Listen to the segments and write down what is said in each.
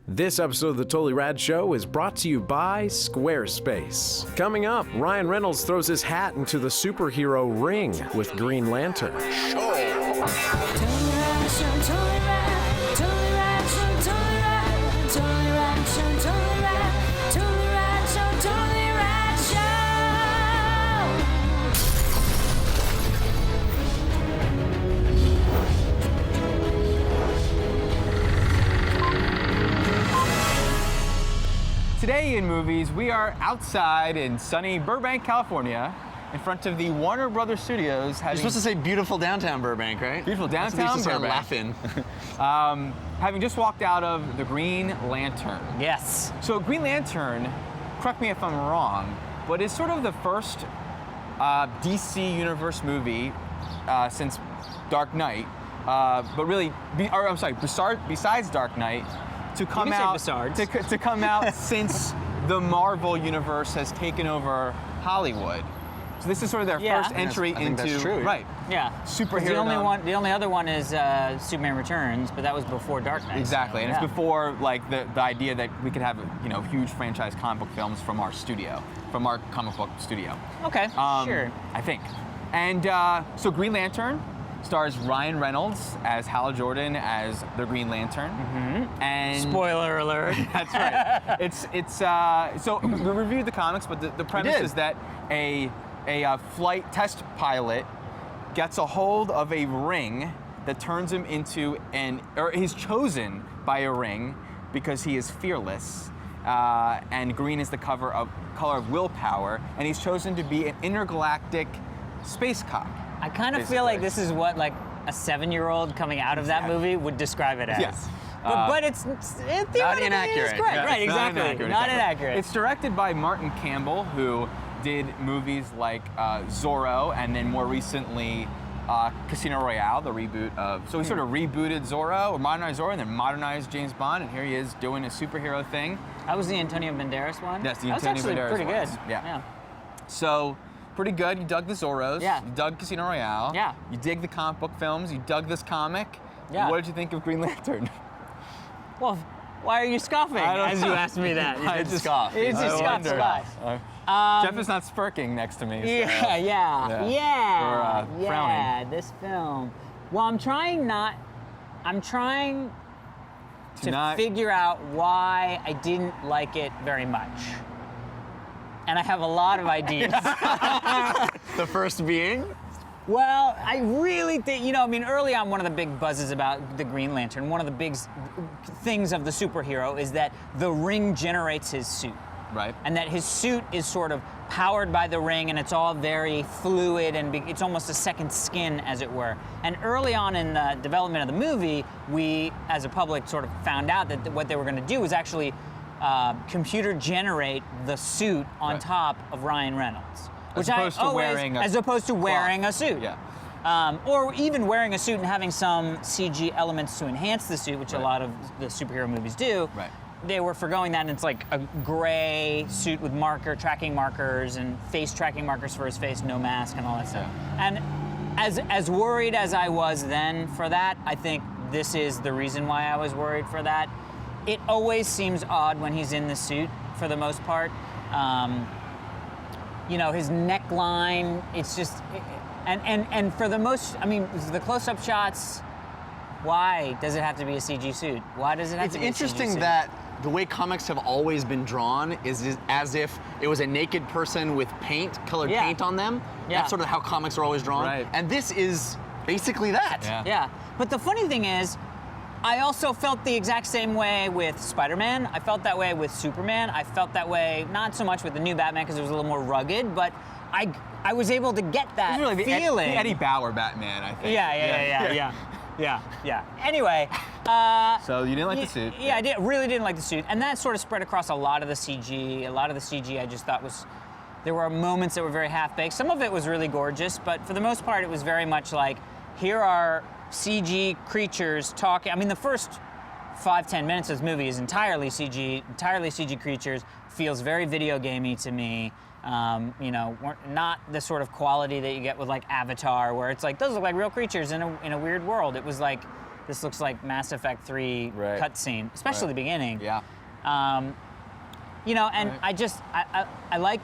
This episode of The Totally Rad Show is brought to you by Squarespace. Coming up, Ryan Reynolds throws his hat into the superhero ring with Green Lantern. Today in movies, we are outside in sunny Burbank, California, in front of the Warner Brothers Studios. You're supposed to say beautiful downtown Burbank, right? Beautiful downtown Burbank. Laughing. Having just walked out of the Green Lantern. Yes. So Green Lantern, correct me if I'm wrong, but is sort of the first DC Universe movie since Dark Knight, but really, besides Dark Knight, to come out since the Marvel Universe has taken over Hollywood. So this is sort of their first entry into that's true. Right. Yeah. Superhero. The only other one is Superman Returns, but that was before Dark Knight. Exactly, and it's before like the idea that we could have huge franchise comic book films from our studio, from our comic book studio. Okay. Sure. I think, and so Green Lantern stars Ryan Reynolds as Hal Jordan as the Green Lantern. Mm-hmm. And spoiler alert. That's right. It's so we reviewed the comics, but the premise is that a flight test pilot gets a hold of a ring that turns him into he's chosen by a ring because he is fearless, and green is the color of willpower, and he's chosen to be an intergalactic space cop. I kind of feel like this is what like a 7-year-old coming out of that movie would describe it as. Yes. But it's not inaccurate. Correct. Yeah, right, exactly. Not inaccurate. It's directed by Martin Campbell, who did movies like Zorro, and then more recently Casino Royale, the reboot of. So he sort of rebooted Zorro, or modernized Zorro, and then modernized James Bond, and here he is doing a superhero thing. That was the Antonio Banderas one? Yes, the that Antonio was actually Banderas pretty good. ones. Yeah. So, pretty good. You dug the Zorros. Yeah. You dug Casino Royale. Yeah. You dig the comic book films. You dug this comic. Yeah. What did you think of Green Lantern? Well, why are you scoffing as you asked me that? I just scoff. It's just scoff. Jeff is not smirking next to me. So, Yeah. We're frowning. This film. Well, I'm trying to figure out why I didn't like it very much. And I have a lot of ideas. The first being? Well, I really think, early on, one of the big buzzes about the Green Lantern, one of the big things of the superhero is that the ring generates his suit. Right. And that his suit is sort of powered by the ring, and it's all very fluid, and it's almost a second skin, as it were. And early on in the development of the movie, we, as a public, sort of found out that what they were going to do was actually computer generate the suit on top of Ryan Reynolds. As opposed to wearing a suit. Yeah. Or even wearing a suit and having some CG elements to enhance the suit, which a lot of the superhero movies do. Right. They were forgoing that, and it's like a gray suit with tracking markers and face tracking markers for his face, no mask, and all that stuff. And as worried as I was then for that, I think this is the reason why I was worried for that. It always seems odd when he's in the suit, for the most part. His neckline, it's just, and for the most, the close-up shots, why does it have to be a CG suit? Why does it have to be a CG suit? It's interesting that the way comics have always been drawn is as if it was a naked person with colored paint on them. Yeah. That's sort of how comics are always drawn. Right. And this is basically that. Yeah. But the funny thing is, I also felt the exact same way with Spider-Man. I felt that way with Superman. I felt that way, not so much with the new Batman because it was a little more rugged, but I was able to get that really feeling. The Eddie Bauer Batman, I think. Yeah. Anyway. So you didn't like the suit? Yeah, I really didn't like the suit. And that sort of spread across a lot of the CG. A lot of the CG I just thought there were moments that were very half-baked. Some of it was really gorgeous, but for the most part it was very much like, here are CG creatures talking. The first 5-10 minutes of this movie is entirely CG creatures, feels very video gamey to me. You know, weren't not the sort of quality that you get with like Avatar, where it's like those look like real creatures in a weird world. It was like, this looks like Mass Effect 3 cutscene, especially the beginning. Yeah. You know, and I like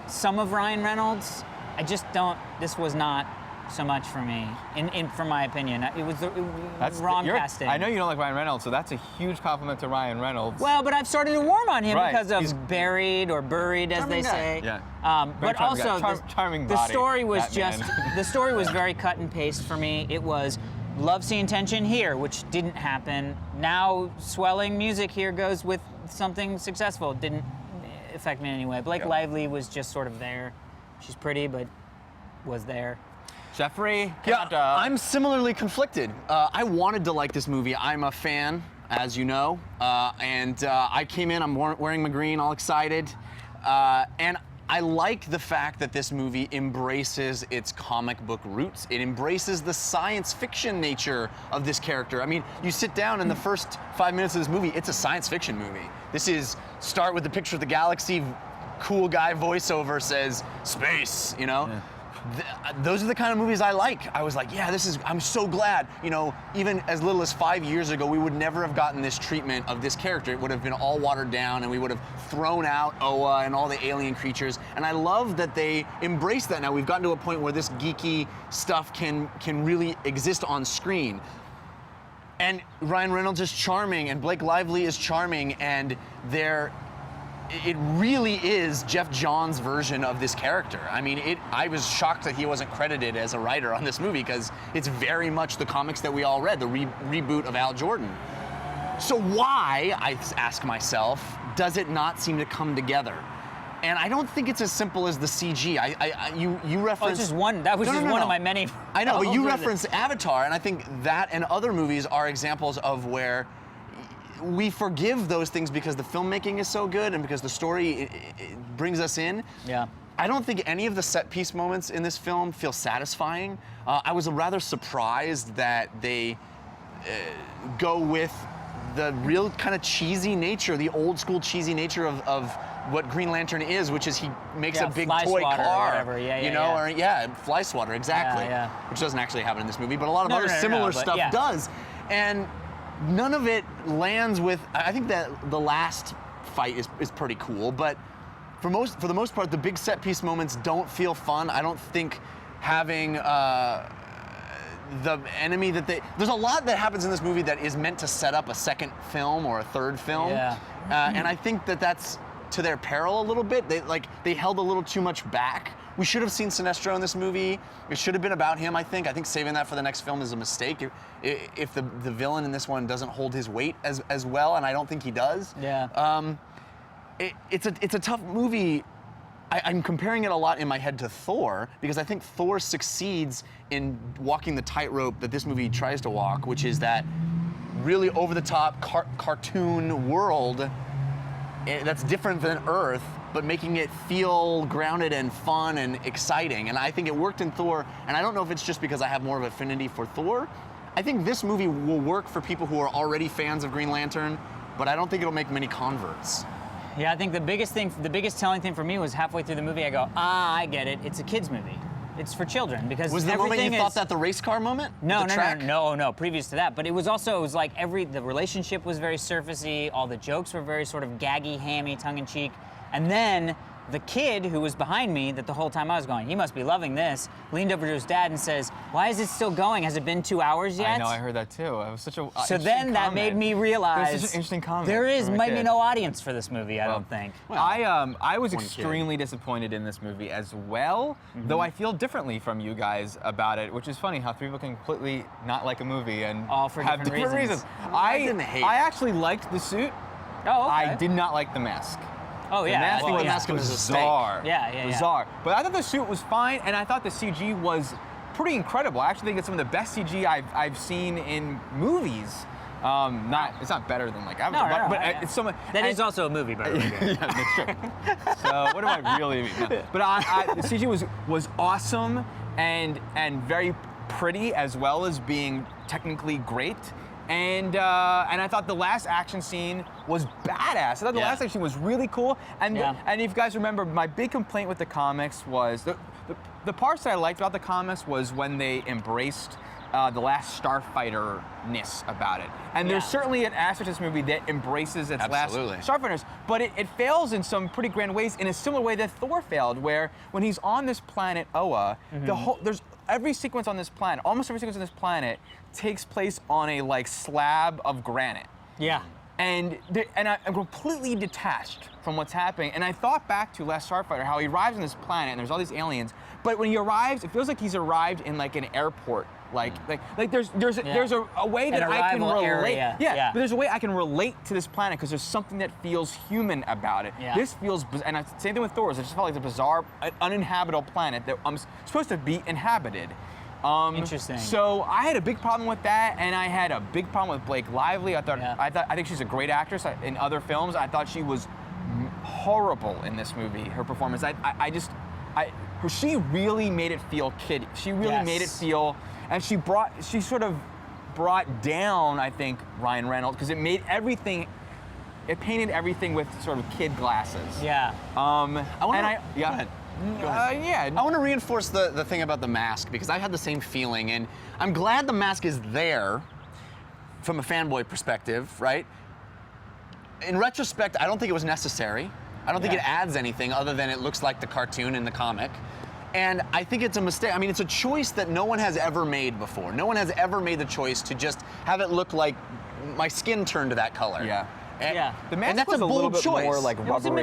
some of Ryan Reynolds. I just don't. This was not so much for me, from my opinion. It was the wrong casting. I know you don't like Ryan Reynolds, so that's a huge compliment to Ryan Reynolds. Well, but I've started to warm on him because of Buried, or Buried, as they say. Yeah. But also, charming the body, story was Batman. the story was very cut and paste for me. It was love scene tension here, which didn't happen. Now swelling music here goes with something successful. Didn't affect me in any way. Blake Lively was just sort of there. She's pretty, but was there. Jeffrey? I'm similarly conflicted. I wanted to like this movie. I'm a fan, as you know, and I came in, I'm wearing my green, all excited, and I like the fact that this movie embraces its comic book roots. It embraces the science fiction nature of this character. I mean, you sit down in the first 5 minutes of this movie, it's a science fiction movie. This is, start with the picture of the galaxy, cool guy voiceover says, space, you know? Yeah. Those are the kind of movies I like. I was like, yeah, I'm so glad. You know, even as little as 5 years ago, we would never have gotten this treatment of this character. It would have been all watered down, and we would have thrown out Oa and all the alien creatures. And I love that they embrace that now. We've gotten to a point where this geeky stuff can really exist on screen. And Ryan Reynolds is charming, and Blake Lively is charming, and it really is Jeff Johns' version of this character. I mean, I was shocked that he wasn't credited as a writer on this movie, because it's very much the comics that we all read, the reboot of Al Jordan. So why, I ask myself, does it not seem to come together? And I don't think it's as simple as the CG. You referenced... Oh, it's just one. That was just one of my many... I know, but you referenced Avatar, and I think that and other movies are examples of where we forgive those things because the filmmaking is so good and because the story it brings us in. Yeah. I don't think any of the set piece moments in this film feel satisfying. I was rather surprised that they go with the real kind of cheesy nature, the old school cheesy nature of what Green Lantern is, which is he makes a big toy car, or whatever. Fly swatter, exactly, which doesn't actually happen in this movie, but a lot of other similar stuff does, and none of it lands with. I think that the last fight is pretty cool, but for the most part, the big set piece moments don't feel fun. I don't think having the enemy there's a lot that happens in this movie that is meant to set up a second film or a third film, and I think that's to their peril a little bit. They held a little too much back. We should have seen Sinestro in this movie. It should have been about him, I think. I think saving that for the next film is a mistake. If the villain in this one doesn't hold his weight as well, and I don't think he does. Yeah. It's a tough movie. I'm comparing it a lot in my head to Thor, because I think Thor succeeds in walking the tightrope that this movie tries to walk, which is that really over-the-top cartoon world that's different than Earth, but making it feel grounded and fun and exciting. And I think it worked in Thor, and I don't know if it's just because I have more of an affinity for Thor. I think this movie will work for people who are already fans of Green Lantern, but I don't think it'll make many converts. Yeah, I think the biggest telling thing for me was halfway through the movie, I go, I get it. It's a kid's movie. It's for children, because was the moment you thought that the race car moment? No. Previous to that, but it was like the relationship was very surfacey. All the jokes were very sort of gaggy, hammy, tongue-in-cheek, and then the kid who was behind me that the whole time I was going, he must be loving this, leaned over to his dad and says, why is it still going? Has it been 2 hours yet? I know, I heard that too. It was such a So then that made me realize such an interesting comment. There might be no audience for this movie, I don't think. Well, I was extremely disappointed in this movie as well, though I feel differently from you guys about it, which is funny how 3 people can completely not like a movie and all for have different reasons. I actually liked the suit. Oh, okay. I did not like the mask. Oh yeah, the mask was bizarre. Yeah. Bizarre. But I thought the suit was fine, and I thought the CG was pretty incredible. I actually think it's some of the best CG I've seen in movies. It's not better than like Avatar, but it's so much. That is also a movie, by the way. Yeah, that's true. So what do I really mean? No. But the CG was awesome and very pretty, as well as being technically great. And I thought the last action scene was badass. I thought the last action scene was really cool. And and if you guys remember, my big complaint with the comics was the parts that I liked about the comics was when they embraced the last Starfighter-ness about it. And there's certainly an aspect of this movie that embraces its last Starfighters, but it fails in some pretty grand ways in a similar way that Thor failed, where when he's on this planet Oa, there's every sequence on this planet, almost every sequence on this planet takes place on a like slab of granite. Yeah. And I'm completely detached from what's happening. And I thought back to Last Starfighter, how he arrives on this planet and there's all these aliens, but when he arrives, it feels like he's arrived in like an airport. Like there's a way that I can relate. But there's a way I can relate to this planet because there's something that feels human about it. Yeah. This feels, and same thing with Thor. It just felt like a bizarre, uninhabitable planet that I'm supposed to be inhabited. Interesting. So I had a big problem with that, and I had a big problem with Blake Lively. I think she's a great actress in other films. I thought she was horrible in this movie. Her performance, she really made it feel kid. She really made it feel, and she sort of brought down, I think, Ryan Reynolds because it painted everything with sort of kid glasses. Yeah. Go ahead. I want to reinforce the thing about the mask because I had the same feeling, and I'm glad the mask is there from a fanboy perspective, right? In retrospect, I don't think it was necessary. I don't think it adds anything other than it looks like the cartoon in the comic. And I think it's a mistake. I mean, it's a choice that no one has ever made before. No one has ever made the choice to just have it look like my skin turned to that color. Yeah. And, The mask and that's was a little bold bit choice. more like It was, rubbery.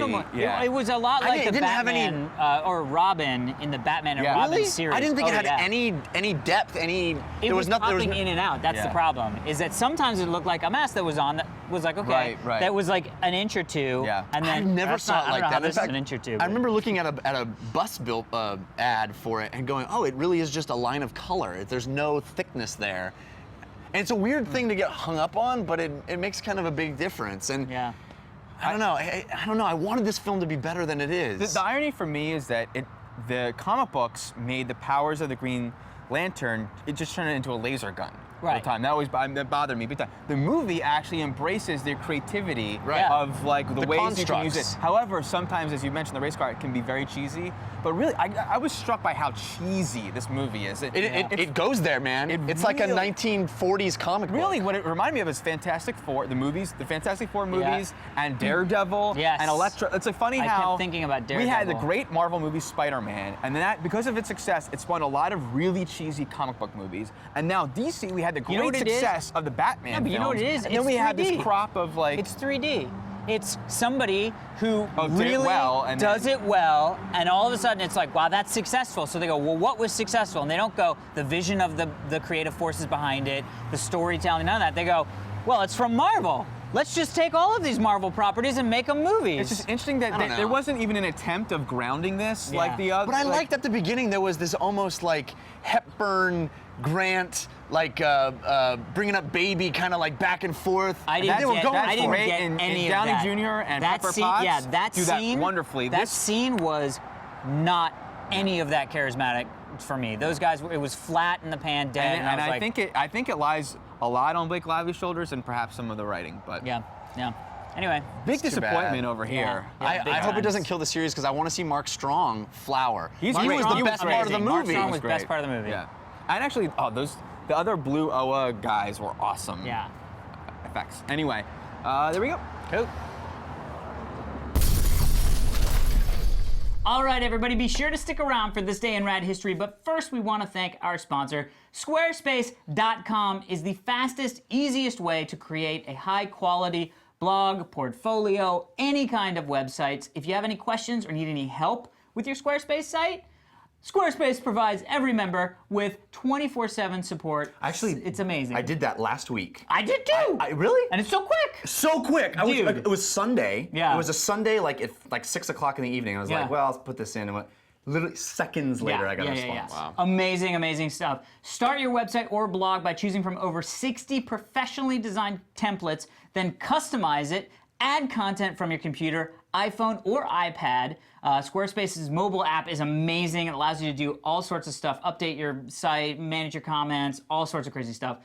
it was a lot like the didn't have any- Batman or Robin in the Batman and Robin series. I didn't think it had any depth, It there was nothing. popping in and out. That's the problem. Is that sometimes it looked like a mask that was on that was like okay, Right. that was like an inch or two. Yeah. And then I never that's saw not, it I like don't know that. how In this fact, is an inch or two. I but- remember looking at a bus built ad for it and going, oh, it really is just a line of color. There's no thickness there. And it's a weird thing to get hung up on, but it makes kind of a big difference. And I don't know. I don't know. I wanted this film to be better than it is. The irony for me is that the comic books made the powers of the Green Lantern, it just turned it into a laser gun. All the time. That bothered me big time. The movie actually embraces the creativity of like the ways you can use it. However, sometimes, as you mentioned, the race car it can be very cheesy. But really, I was struck by how cheesy this movie is. It goes there, man. It's like a 1940s comic book. Really, what it reminded me of is Fantastic Four, the movies, the Fantastic Four movies, and Daredevil, and Elektra. It's like funny how I kept thinking about Daredevil. we had the great Marvel movie Spider-Man, and then that because of its success, it spawned a lot of really cheesy comic book movies. And now DC, we had the great success of the Batman films. But you know what it is? And then we had this crop of like it's 3D. It's somebody who did really it well, and does it well, and all of a sudden it's like, wow, that's successful. So they go, well, what was successful? And they don't go the vision of the creative forces behind it, the storytelling, none of that. They go, well, it's from Marvel. Let's just take all of these Marvel properties and make them movies. It's just interesting that there wasn't even an attempt of grounding this like the other. But I liked at the beginning there was this almost like Hepburn, Grant, like bringing up Baby, kind of like back and forth. I didn't get any of Downey that. Jr. and that Pepper scene, Potts that do scene, that wonderfully. That scene was not any of that charismatic for me. Those guys, it was flat in the pan, dead. And I think it lies a lot on Blake Lively's shoulders and perhaps some of the writing. But yeah. Anyway, big disappointment over here. I hope it doesn't kill the series because I want to see Mark Strong flower. He was great. the best part of the movie. Mark Strong was the best part of the movie. Yeah, and actually, the other Blue Oa guys were awesome. Yeah. Effects. Anyway, there we go. Cool. All right, everybody, be sure to stick around for this day in rad history, but first we want to thank our sponsor. Squarespace.com is the fastest, easiest way to create a high-quality blog, portfolio, any kind of websites. If you have any questions or need any help with your Squarespace site, Squarespace provides every member with 24/7 support. Actually, it's amazing. I did that last week. I did too. Really? And it's so quick. So quick. Dude. It was Sunday. Yeah. It was a Sunday, like 6 o'clock in the evening. I was like, well, I'll put this in. And literally seconds later, I got a response. Wow. Amazing, amazing stuff. Start your website or blog by choosing from over 60 professionally designed templates, then customize it, add content from your computer, iPhone or iPad. Squarespace's mobile app is amazing. It allows you to do all sorts of stuff, update your site, manage your comments, all sorts of crazy stuff.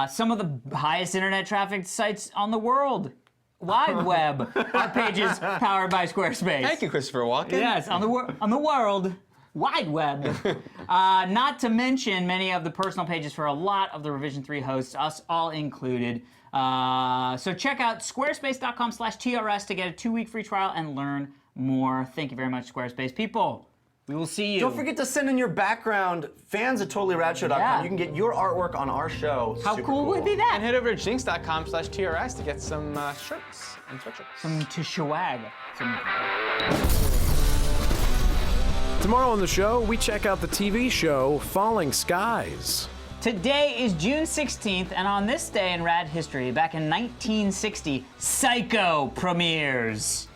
some of the highest internet traffic sites on the world. Wide web are pages powered by Squarespace. Thank you, Christopher Walken. Yes, on the world wide web. Not to mention many of the personal pages for a lot of the Revision 3 hosts, us all included. So check out squarespace.com/TRS to get a 2-week free trial and learn more. Thank you very much, Squarespace people. We will see you. Don't forget to send in your background, fans at TotallyRadShow.com. Yeah. You can get your artwork on our show. How Super cool would be that? And head over to jinx.com/TRS to get some shirts and sweatshirts. Some to swag. Tomorrow on the show, we check out the TV show Falling Skies. Today is June 16th, and on this day in rad history, back in 1960, Psycho premieres.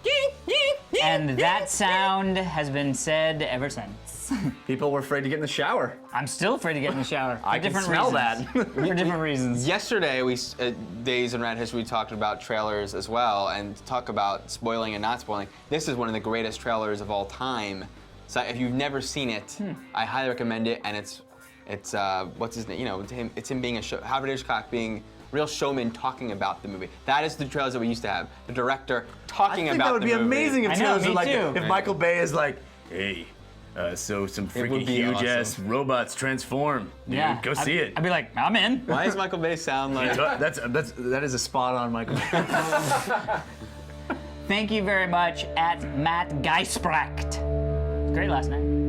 And that sound has been said ever since. People were afraid to get in the shower. I'm still afraid to get in the shower. I for can different smell reasons. that. For different reasons. Yesterday, Days in Rad History, we talked about trailers as well, and talk about spoiling and not spoiling. This is one of the greatest trailers of all time. So if you've never seen it, I highly recommend it. And it's what's his name? You know, it's him being Howard Hitchcock being real showman talking about the movie. That is the trailers that we used to have. The director talking about the movie. I think that would be amazing if I know, trailers me were like, too. if Michael Bay is like, hey, so some would freaking be huge awesome. ass robots transform. Dude, Yeah. go see it. I'd be like, I'm in. Why does Michael Bay sound like? That is a spot on Michael Bay. Thank you very much at Matt Geisprecht. Great last name.